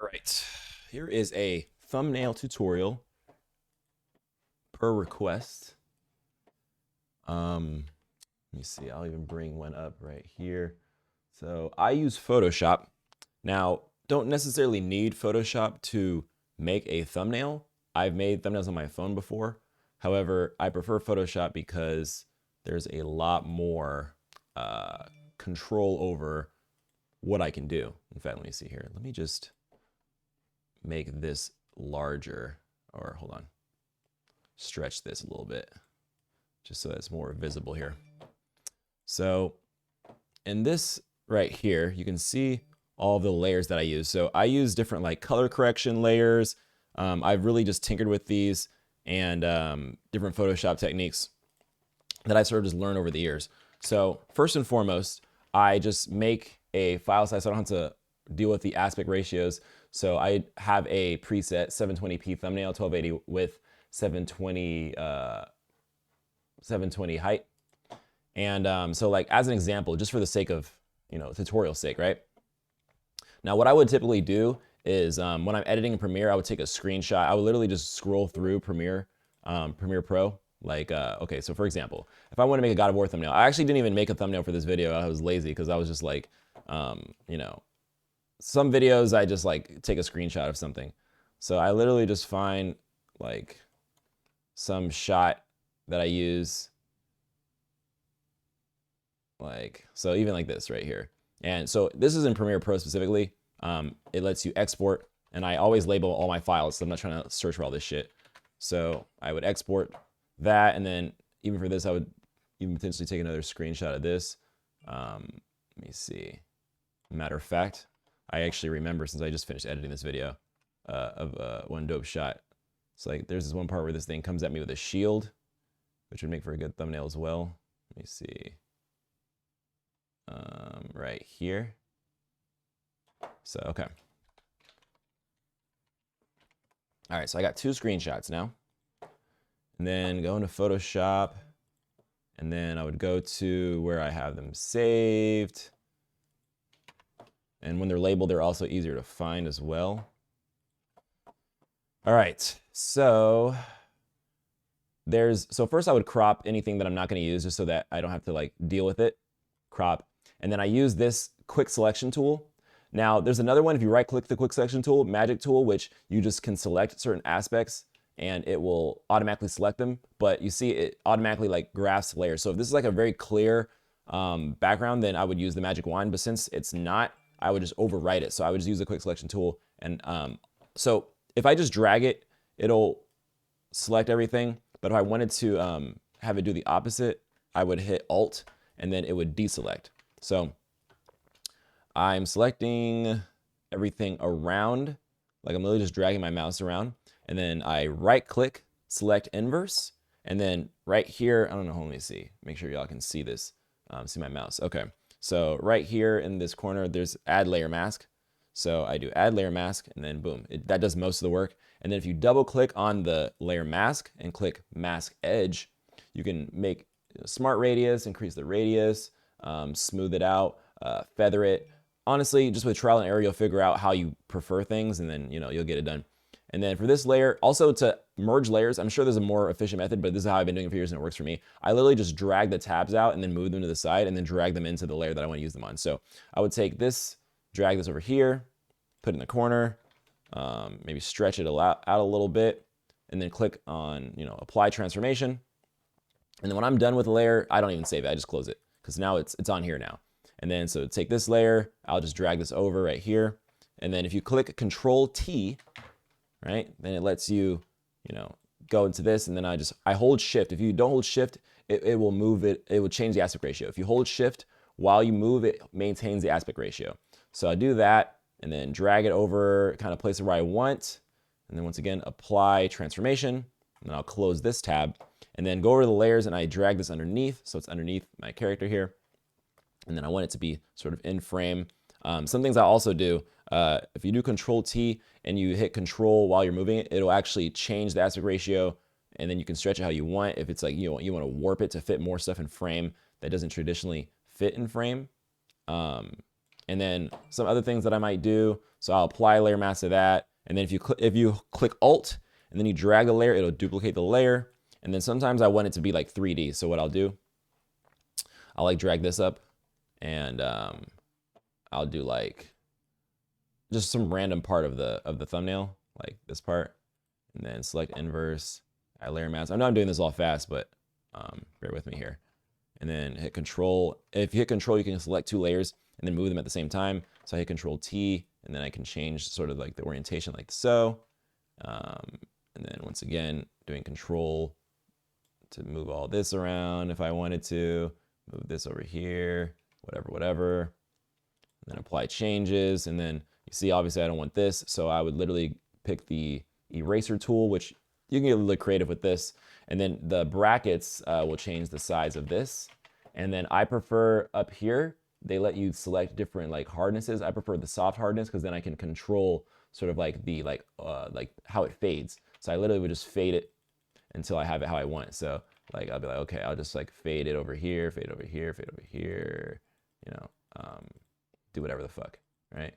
All right, here is a thumbnail tutorial per request. Let me see, I'll even bring one up right here. So I use Photoshop. Now, don't necessarily need Photoshop to make a thumbnail. I've made thumbnails on my phone before. However, I prefer Photoshop because there's a lot more control over what I can do. In fact, let me see here. Let me just make this larger, or hold on, stretch this a little bit just so that it's more visible here. So in this right here, you can see all the layers that I use. So I use different like color correction layers. I've really just tinkered with these and different Photoshop techniques that I sort of just learned over the years. So first and foremost, I just make a file size so I don't have to deal with the aspect ratios. So I have a preset 720p thumbnail, 1280 width, 720 height. And so like as an example, just for the sake of, tutorial sake, right? Now what I would typically do is when I'm editing in Premiere, I would take a screenshot. I would literally just scroll through Premiere Pro. Like, okay, so for example, if I want to make a God of War thumbnail, I actually didn't even make a thumbnail for this video. I was lazy because I was just like, some videos I just like take a screenshot of something. So I literally just find like some shot that I use, like, so even like this right here. And so this is in Premiere Pro specifically. It lets you export, and I always label all my files, so I'm not trying to search for all this shit. So I would export that, and then even for this, I would even potentially take another screenshot of this. Let me see. Matter of fact, I actually remember, since I just finished editing this video, of one dope shot. It's like there's this one part where this thing comes at me with a shield, which would make for a good thumbnail as well. Let me see. Right here. So, okay. All right, so I got two screenshots now. And then go into Photoshop, and then I would go to where I have them saved. And when they're labeled, they're also easier to find as well. All right, so first I would crop anything that I'm not gonna use just so that I don't have to like deal with it. Crop. And then I use this quick selection tool. Now there's another one, if you right click the quick selection tool, magic tool, which you just can select certain aspects and it will automatically select them, but you see it automatically like graphs layers. So if this is like a very clear background, then I would use the magic wand, but since it's not, I would just overwrite it. So I would just use the quick selection tool. And so if I just drag it, it'll select everything. But if I wanted to have it do the opposite, I would hit Alt and then it would deselect. So I'm selecting everything around, like I'm literally just dragging my mouse around, and then I right click, select inverse, and then right here, I don't know, let me see, make sure y'all can see this, see my mouse. Okay, so right here in this corner, there's add layer mask. So I do add layer mask, and then boom, that does most of the work. And then if you double click on the layer mask and click mask edge, you can make smart radius, increase the radius, smooth it out, feather it. Honestly, just with trial and error, you'll figure out how you prefer things, and then you'll get it done. And then for this layer, also to merge layers, I'm sure there's a more efficient method, but this is how I've been doing it for years and it works for me. I literally just drag the tabs out and then move them to the side and then drag them into the layer that I want to use them on. So I would take this, drag this over here, put it in the corner, maybe stretch it out a little bit, and then click on apply transformation. And then when I'm done with the layer, I don't even save it, I just close it because now it's on here now. And then so take this layer, I'll just drag this over right here. And then if you click Control T, right, then it lets you, go into this, and then I hold Shift. If you don't hold Shift, it will move it, it will change the aspect ratio. If you hold Shift while you move, it maintains the aspect ratio. So I do that, and then drag it over, kind of place it where I want, and then once again, apply transformation, and then I'll close this tab, and then go over the layers, and I drag this underneath, so it's underneath my character here. And then I want it to be sort of in frame. Some things I also do, if you do Control T and you hit Control while you're moving it, it'll actually change the aspect ratio, and then you can stretch it how you want. If it's like you want to warp it to fit more stuff in frame that doesn't traditionally fit in frame. And And then some other things that I might do. So I'll apply layer mask to that. And then if you click Alt and then you drag the layer, it'll duplicate the layer. And then sometimes I want it to be like 3D. So what I'll do, I'll like drag this up and I'll do like just some random part of the thumbnail, like this part, and then select inverse, add layer mask. I know I'm doing this all fast, but bear with me here. And then hit Control. If you hit Control, you can select 2 layers and then move them at the same time. So I hit Control T, and then I can change sort of like the orientation like so. And then once again, doing Control to move all this around if I wanted to, move this over here, whatever. And then apply changes, and then you see, obviously I don't want this, so I would literally pick the eraser tool, which you can get a little creative with this. And then the brackets will change the size of this. And then I prefer up here, they let you select different like hardnesses. I prefer the soft hardness because then I can control sort of like the like how it fades. So I literally would just fade it until I have it how I want. So like I'll be like, okay, I'll just like fade it over here, fade over here, fade over here, you know, do whatever the fuck, right?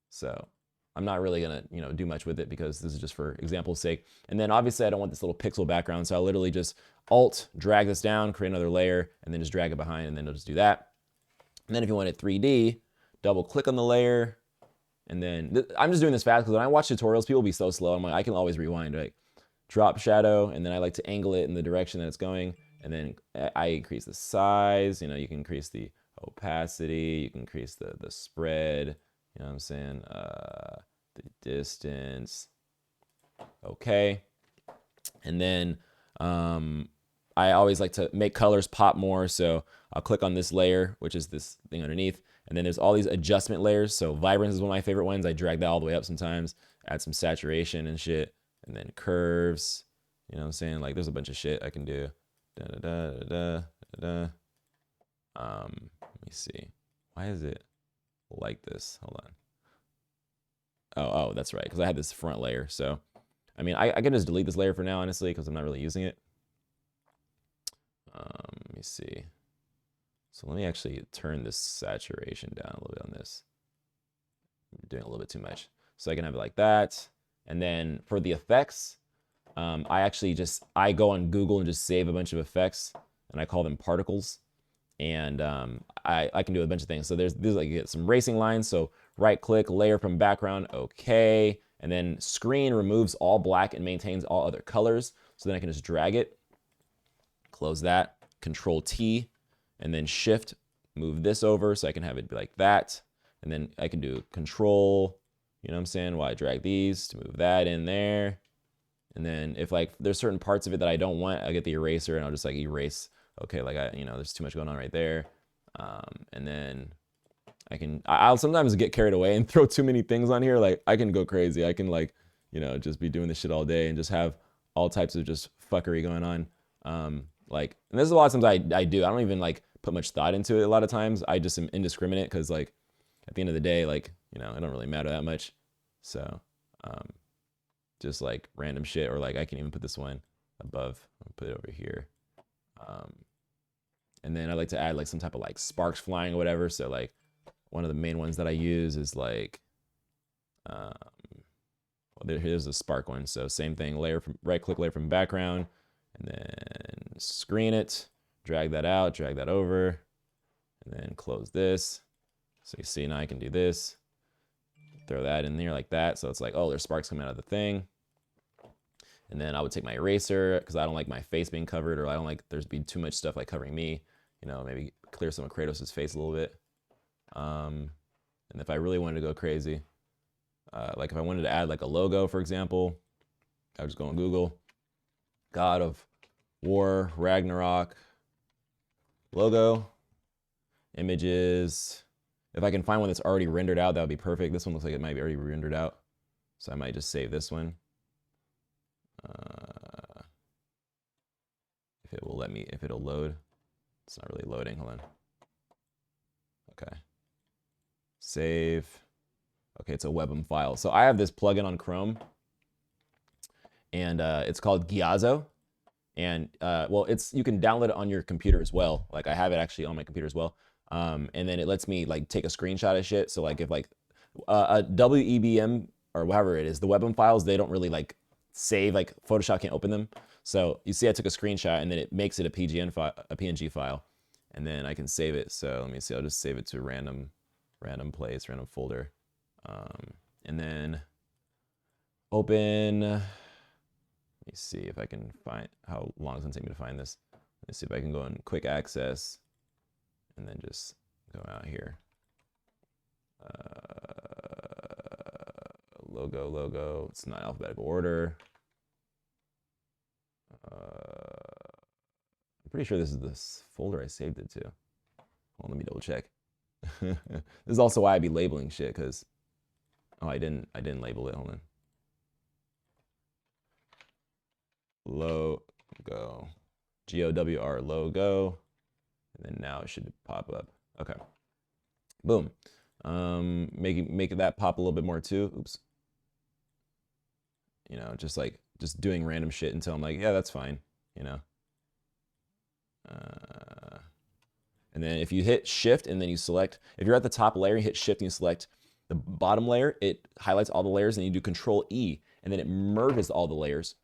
So I'm not really gonna, you know, do much with it because this is just for example's sake. And then obviously I don't want this little pixel background, so I'll literally just Alt, drag this down, create another layer, and then just drag it behind, and then it'll just do that. And then if you want it 3D, double click on the layer, and then I'm just doing this fast because when I watch tutorials, people be so slow. I'm like, I can always rewind, right? Drop shadow, and then I like to angle it in the direction that it's going, and then I increase the size. You know, you can increase the opacity, you can increase the spread. You know what I'm saying? The distance. Okay. And then I always like to make colors pop more. So I'll click on this layer, which is this thing underneath. And then there's all these adjustment layers. So vibrance is one of my favorite ones. I drag that all the way up sometimes, add some saturation and shit. And then curves. You know what I'm saying? Like there's a bunch of shit I can do. Let me see. Why is it like this? Hold on. Oh, that's right, because I had this front layer. So, I mean, I can just delete this layer for now, honestly, because I'm not really using it. Let me see. So let me actually turn this saturation down a little bit on this. I'm doing a little bit too much. So I can have it like that. And then for the effects, I go on Google and just save a bunch of effects, and I call them particles. And I can do a bunch of things. So there's like you get some racing lines. So right click, layer from background, okay. And then screen removes all black and maintains all other colors. So then I can just drag it, close that, Control T, and then Shift, move this over so I can have it be like that. And then I can do Control, you know what I'm saying, while I drag these to move that in there. And then if like there's certain parts of it that I don't want, I get the eraser and I'll just like erase. Okay, like there's too much going on right there. And then I'll sometimes get carried away and throw too many things on here. Like I can go crazy. I can like, just be doing this shit all day and just have all types of just fuckery going on. And there's a lot of times I do. I don't even like put much thought into it a lot of times. I just am indiscriminate because like at the end of the day, like, it don't really matter that much. So just like random shit, or like I can even put this one above. I'll put it over here. And then I like to add like some type of like sparks flying or whatever. So like one of the main ones that I use is like, here's a spark one. So same thing, right click layer from background, and then screen it, drag that out, drag that over, and then close this. So you see now I can do this, throw that in there like that. So it's like, oh, there's sparks coming out of the thing. And then I would take my eraser because I don't like my face being covered, or I don't like there's be too much stuff like covering me. Maybe clear some of Kratos' face a little bit. And if I really wanted to go crazy, like if I wanted to add like a logo, for example, I would just go on Google, God of War, Ragnarok, logo, images. If I can find one that's already rendered out, that would be perfect. This one looks like it might be already rendered out. So I might just save this one. If it will let me, if it'll load. It's not really loading, hold on. Okay. Save. Okay, it's a WebM file. So I have this plugin on Chrome, and it's called Giazzo. And well, you can download it on your computer as well. Like I have it actually on my computer as well. And then it lets me like take a screenshot of shit. So like if like a WEBM or whatever it is, the WebM files, they don't really like save, like Photoshop can't open them. So you see I took a screenshot and then it makes it a PNG file, and then I can save it. So let me see, I'll just save it to random place, random folder. And then open, let me see if I can find, how long it's gonna take me to find this. Let me see if I can go in quick access and then just go out here. Logo, it's not alphabetical order. I'm pretty sure this is this folder I saved it to. Hold on, let me double check. This is also why I'd be labeling shit, because I didn't label it. Hold on. Logo, GOWR logo, and then now it should pop up. Okay, boom. Make that pop a little bit more too. Oops. You know, just doing random shit until I'm like, yeah, that's fine. You know. And then if you hit shift and then you select, if you're at the top layer, you hit shift and you select the bottom layer, it highlights all the layers, and you do Control E, and then it merges all the layers.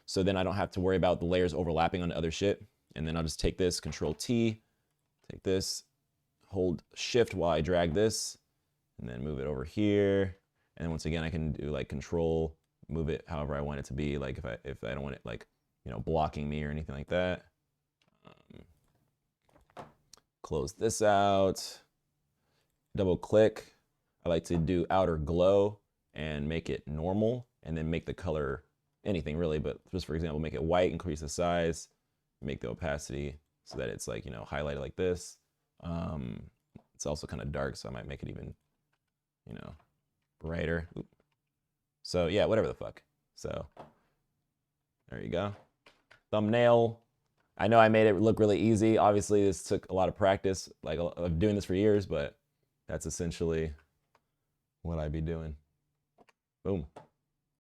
So then I don't have to worry about the layers overlapping on other shit. And then I'll just take this, Control T, take this, hold shift while I drag this, and then move it over here. And once again, I can do like Control, move it however I want it to be, like if I don't want it like, you know, blocking me or anything like that. Close this out, double click. I like to do outer glow and make it normal, and then make the color anything really, but just for example, make it white, increase the size, make the opacity so that it's like, you know, highlighted like this. It's also kind of dark, so I might make it even, you know, brighter. Oop. So yeah, whatever the fuck. So there you go. Thumbnail. I know I made it look really easy. Obviously, this took a lot of practice, like of doing this for years, but that's essentially what I'd be doing. Boom.